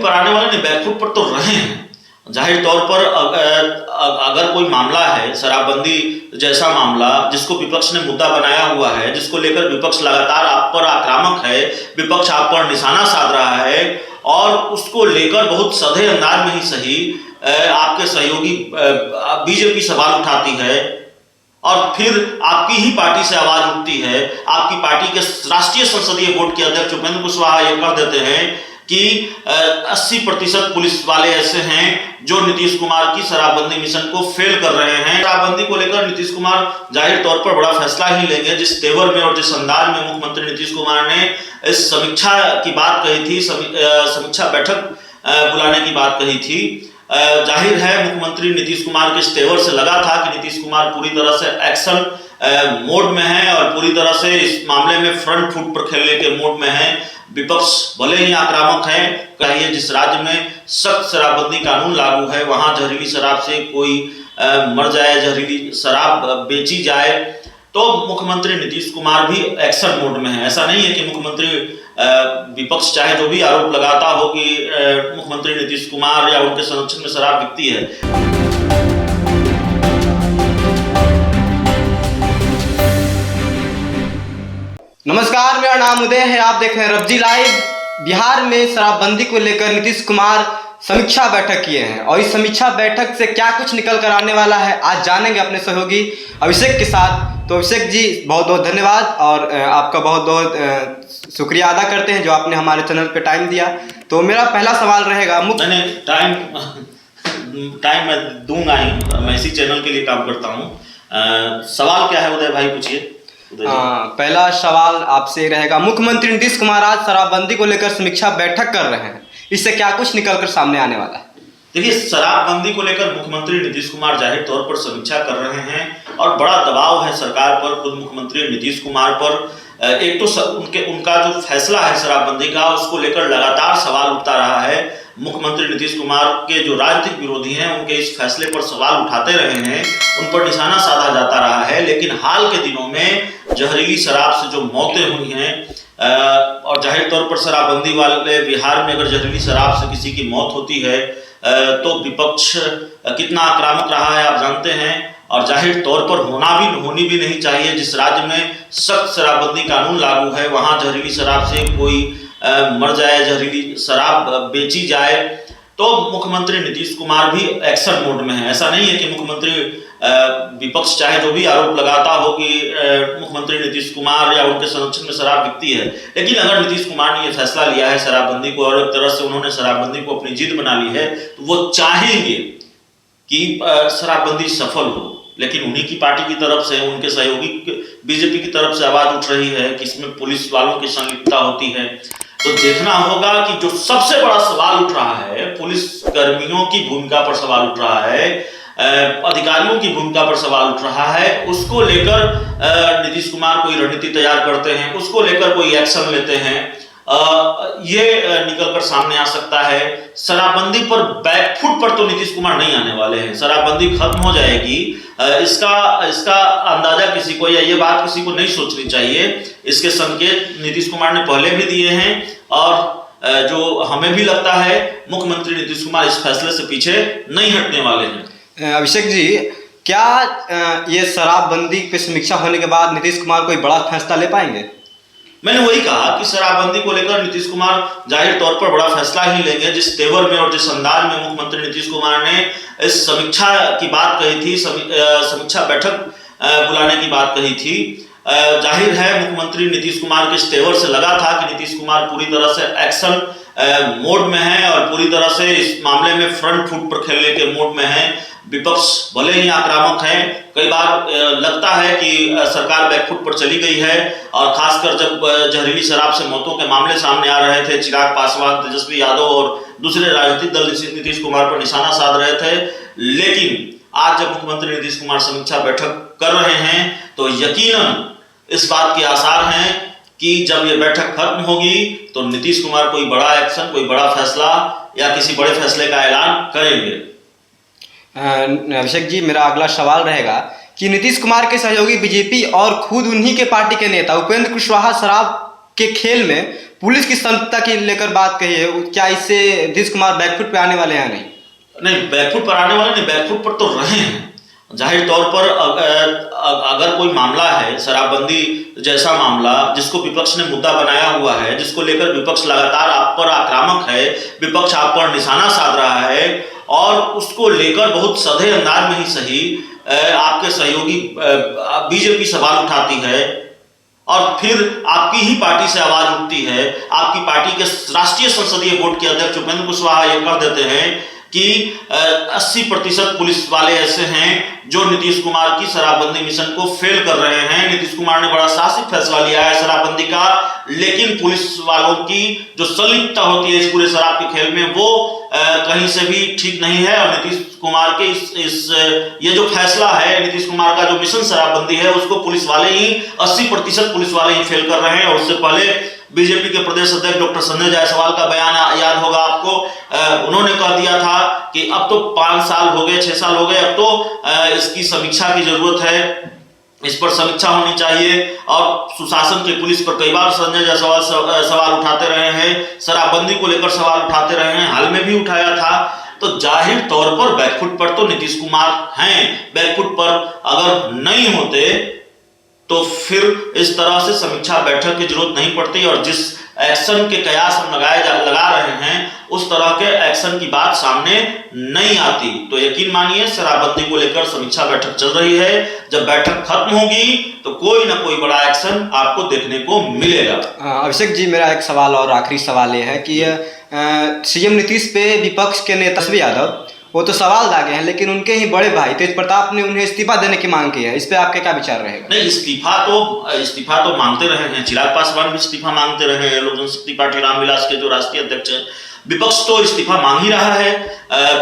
कराने वाले नहीं, बैकफुट पर तो रहे हैं। जाहिर तौर पर अगर कोई मामला है, शराबबंदी जैसा मामला जिसको विपक्ष ने मुद्दा बनाया हुआ है, जिसको लेकर विपक्ष लगातार आप पर आक्रामक है, विपक्ष आप पर निशाना साध रहा है और उसको लेकर बहुत सधे अंदाज में ही सही आपके सहयोगी बीजेपी सवाल उठाती है और फिर आपकी ही पार्टी से आवाज उठती है। आपकी पार्टी के राष्ट्रीय संसदीय बोर्ड के अध्यक्ष उपेंद्र कुशवाहा ये कह देते हैं कि 80% पुलिस वाले ऐसे हैं जो नीतीश कुमार की शराबबंदी मिशन को फेल कर रहे हैं। शराबबंदी को लेकर नीतीश कुमार जाहिर तौर पर बड़ा फैसला ही लेंगे, जिस तेवर में और जिस अंदाज में मुख्यमंत्री नीतीश कुमार ने इस समीक्षा की बात कही थी, समीक्षा बैठक बुलाने की बात कही थी। जाहिर है मुख्यमंत्री नीतीश कुमार के इस तेवर से लगा था कि नीतीश कुमार पूरी तरह से एक्शन मोड में है और पूरी तरह से इस मामले में फ्रंट फुट पर खेलने के मोड में है। विपक्ष भले ही आक्रामक है, कहिए जिस राज्य में सख्त शराबबंदी कानून लागू है वहां जहरीली शराब से कोई मर जाए, जहरीली शराब बेची जाए, तो मुख्यमंत्री नीतीश कुमार भी एक्शन मोड में है। ऐसा नहीं है कि मुख्यमंत्री विपक्ष चाहे जो भी आरोप लगाता हो कि मुख्यमंत्री नीतीश कुमार या उनके संरक्षण में शराब बिकती है। नमस्कार, मेरा नाम उदय है, आप देख रहे हैं रब्जी लाइव। बिहार में शराबबंदी को लेकर नीतीश कुमार समीक्षा बैठक किए हैं और इस समीक्षा बैठक से क्या कुछ निकल कर आने वाला है आज जानेंगे अपने सहयोगी अभिषेक के साथ। तो अभिषेक जी बहुत बहुत धन्यवाद और आपका बहुत बहुत शुक्रिया अदा करते हैं जो आपने हमारे चैनल पे टाइम दिया। तो मेरा पहला सवाल रहेगा, टाइम मैं दूंगा ही, मैं इसी चैनल के लिए काम करता हूँ। सवाल क्या है उदय भाई, पूछिए। पहला सवाल आपसे रहेगा, मुख्यमंत्री नीतीश कुमार आज शराबबंदी को लेकर समीक्षा बैठक कर रहे हैं, इससे क्या कुछ निकलकर सामने आने वाला है? देखिए, शराबबंदी को लेकर मुख्यमंत्री नीतीश कुमार जाहिर तौर पर समीक्षा कर रहे हैं और बड़ा दबाव है सरकार पर, खुद मुख्यमंत्री नीतीश कुमार पर। एक तो उनका जो फैसला है शराबबंदी का, उसको लेकर लगातार सवाल उठता रहा है। मुख्यमंत्री नीतीश कुमार के जो राजनीतिक विरोधी हैं उनके इस फैसले पर सवाल उठाते रहे हैं, उन पर निशाना साधा जाता रहा है। लेकिन हाल के दिनों में जहरीली शराब से जो मौतें हुई हैं और जाहिर तौर पर शराबबंदी वाले बिहार में अगर जहरीली शराब से किसी की मौत होती है तो विपक्ष कितना आक्रामक रहा है आप जानते हैं और जाहिर तौर पर होनी भी नहीं चाहिए। जिस राज्य में सख्त शराबबंदी कानून लागू है वहां जहरीली शराब से कोई मर जाए, जहरीली शराब बेची जाए, तो मुख्यमंत्री नीतीश कुमार भी एक्शन मोड में है। ऐसा नहीं है कि मुख्यमंत्री विपक्ष चाहे जो भी आरोप लगाता हो कि मुख्यमंत्री नीतीश कुमार या उनके संरक्षण में शराब बिकती है, लेकिन अगर नीतीश कुमार ने यह फैसला लिया है शराबबंदी को और एक तरह से उन्होंने शराबबंदी को अपनी जिद बना ली है, तो वो चाहेंगे कि शराबबंदी सफल हो। लेकिन उन्हीं की पार्टी की तरफ से, उनके सहयोगी बीजेपी की तरफ से आवाज उठ रही है कि इसमें पुलिस वालों की संलिप्तता होती है। तो देखना होगा कि जो सबसे बड़ा सवाल उठ रहा है, पुलिस कर्मियों की भूमिका पर सवाल उठ रहा है, अधिकारियों की भूमिका पर सवाल उठ रहा है, उसको लेकर नीतीश कुमार कोई रणनीति तैयार करते हैं, उसको लेकर कोई एक्शन लेते हैं, ये निकलकर सामने आ सकता है। शराबबंदी पर बैकफुट पर तो नीतीश कुमार नहीं आने वाले हैं। शराबबंदी खत्म हो जाएगी, इसका अंदाजा किसी को या ये बात किसी को नहीं सोचनी चाहिए। इसके संकेत नीतीश कुमार ने पहले भी दिए हैं और जो हमें भी लगता है मुख्यमंत्री नीतीश कुमार इस फैसले से पीछे नहीं हटने वाले हैं। अभिषेक जी, क्या ये शराबबंदी पे समीक्षा होने के बाद नीतीश कुमार कोई बड़ा फैसला ले पाएंगे? मैंने वही कहा कि शराबबंदी को लेकर नीतीश कुमार जाहिर तौर पर बड़ा फैसला ही लेंगे, जिस तेवर में और जिस अंदाज में मुख्यमंत्री नीतीश कुमार ने इस समीक्षा की बात कही थी, समीक्षा बैठक बुलाने की बात कही थी। जाहिर है मुख्यमंत्री नीतीश कुमार के इस तेवर से लगा था कि नीतीश कुमार पूरी तरह से एक्शन मोड में है और पूरी तरह से इस मामले में फ्रंट फुट पर खेलने के मोड में है। विपक्ष भले ही आक्रामक है, कई बार लगता है कि सरकार बैकफुट पर चली गई है और खासकर जब जहरीली शराब से मौतों के मामले सामने आ रहे थे, चिराग पासवान, तेजस्वी यादव और दूसरे राजनीतिक दल नीतीश कुमार पर निशाना साध रहे थे। लेकिन आज जब मुख्यमंत्री नीतीश कुमार समीक्षा बैठक कर रहे हैं तो यकीनन इस बात के आसार हैं कि जब ये बैठक खत्म होगी तो नीतीश कुमार कोई बड़ा एक्शन, कोई बड़ा फैसला या किसी बड़े फैसले का ऐलान करेंगे। अभिषेक जी, मेरा अगला सवाल रहेगा कि नीतीश कुमार के सहयोगी बीजेपी और खुद उन्हीं के पार्टी के नेता उपेंद्र कुशवाहा शराब के खेल में पुलिस की संलिप्तता की लेकर बात कही है, क्या इससे नीतीश कुमार बैकफुट पे आने वाले हैं? नहीं, बैकफुट पर आने वाले नहीं, बैकफुट पर तो रहे हैं। जाहिर तौर पर अगर कोई मामला है, शराबबंदी जैसा मामला जिसको विपक्ष ने मुद्दा बनाया हुआ है, जिसको लेकर विपक्ष लगातार आप पर आक्रामक है, विपक्ष आप पर निशाना साध रहा है और उसको लेकर बहुत सधे अंदाज में ही सही आपके सहयोगी बीजेपी सवाल उठाती है और फिर आपकी ही पार्टी से आवाज उठती है। आपकी पार्टी के राष्ट्रीय संसदीय बोर्ड के अध्यक्ष उपेंद्र कुशवाहा ये कर देते हैं कि 80% पुलिस वाले ऐसे हैं जो नीतीश कुमार की शराबबंदी मिशन को फेल कर रहे हैं। नीतीश कुमार ने बड़ा साहसिक फैसला लिया है शराबबंदी का, लेकिन पुलिस वालों की जो संलिप्तता होती है इस पूरे शराब के खेल में वो कहीं से भी ठीक नहीं है। और नीतीश कुमार के ये जो फैसला है, नीतीश कुमार का जो मिशन शराबबंदी है, उसको पुलिस वाले ही 80% पुलिस वाले ही फेल कर रहे हैं। और उससे पहले बीजेपी के प्रदेश अध्यक्ष डॉक्टर संजय जायसवाल का बयान याद होगा आपको। उन्होंने कह दिया था कि अब तो 5 साल हो गए, 6 साल हो गए, अब तो इसकी समीक्षा की जरूरत है, इस पर समीक्षा होनी चाहिए। और सुशासन की पुलिस पर कई बार संजय जायसवाल सवाल उठाते रहे हैं, शराबबंदी को लेकर सवाल उठाते रहे हैं, हाल में भी उठाया था। तो जाहिर तौर पर बैकफुट पर तो नीतीश कुमार हैं। बैकफुट पर अगर नहीं होते तो फिर इस तरह से समीक्षा बैठक की जरूरत नहीं पड़ती और जिस एक्शन के कयास हम लगा रहे हैं उस तरह के एक्शन की बात सामने नहीं आती। तो यकीन मानिए शराबबंदी को लेकर समीक्षा बैठक चल रही है। जब बैठक खत्म होगी तो कोई ना कोई बड़ा एक्शन आपको देखने को मिलेगा। अभिषेक जी, मेरा एक सवाल और आखिरी सवाल ये है कि सीएम नीतीश पे विपक्ष के नेता तेजस्वी यादव वो तो सवाल दागे हैं, लेकिन उनके ही बड़े भाई तेज प्रताप ने उन्हें इस्तीफा देने की मांग की है। इस पे आपके क्या विचार रहेगा? नहीं, इस्तीफा तो मांगते रहे हैं, चिराग पासवान भी इस्तीफा मांगते रहे हैं, लोक जनशक्ति पार्टी रामविलास के जो राष्ट्रीय अध्यक्ष हैं। विपक्ष तो इस्तीफा मांग ही रहा है।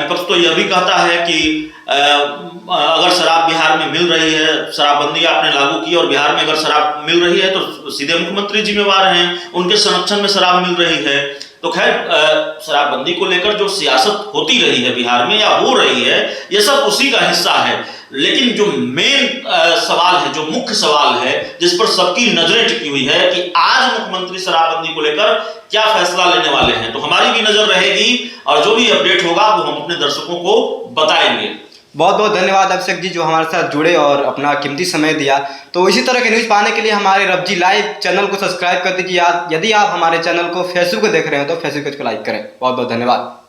विपक्ष तो यह भी कहता है कि अगर शराब बिहार में मिल रही है, शराबबंदी आपने लागू की और बिहार में अगर शराब मिल रही है तो सीधे मुख्यमंत्री जिम्मेवार हैं, उनके संरक्षण में शराब मिल रही है। तो खैर शराबबंदी को लेकर जो सियासत होती रही है बिहार में या हो रही है, ये सब उसी का हिस्सा है। लेकिन जो मेन सवाल है, जो मुख्य सवाल है, जिस पर सबकी नजरें टिकी हुई है कि आज मुख्यमंत्री शराबबंदी को लेकर क्या फैसला लेने वाले हैं, तो हमारी भी नजर रहेगी और जो भी अपडेट होगा वो हम अपने दर्शकों को बताएंगे। बहुत बहुत धन्यवाद अभिषेक जी जो हमारे साथ जुड़े और अपना कीमती समय दिया। तो इसी तरह के न्यूज़ पाने के लिए हमारे रब्जी लाइव चैनल को सब्सक्राइब कर दीजिए। यदि आप हमारे चैनल को फेसबुक पर देख रहे हैं तो फेसबुक पेज को लाइक करें। बहुत बहुत धन्यवाद।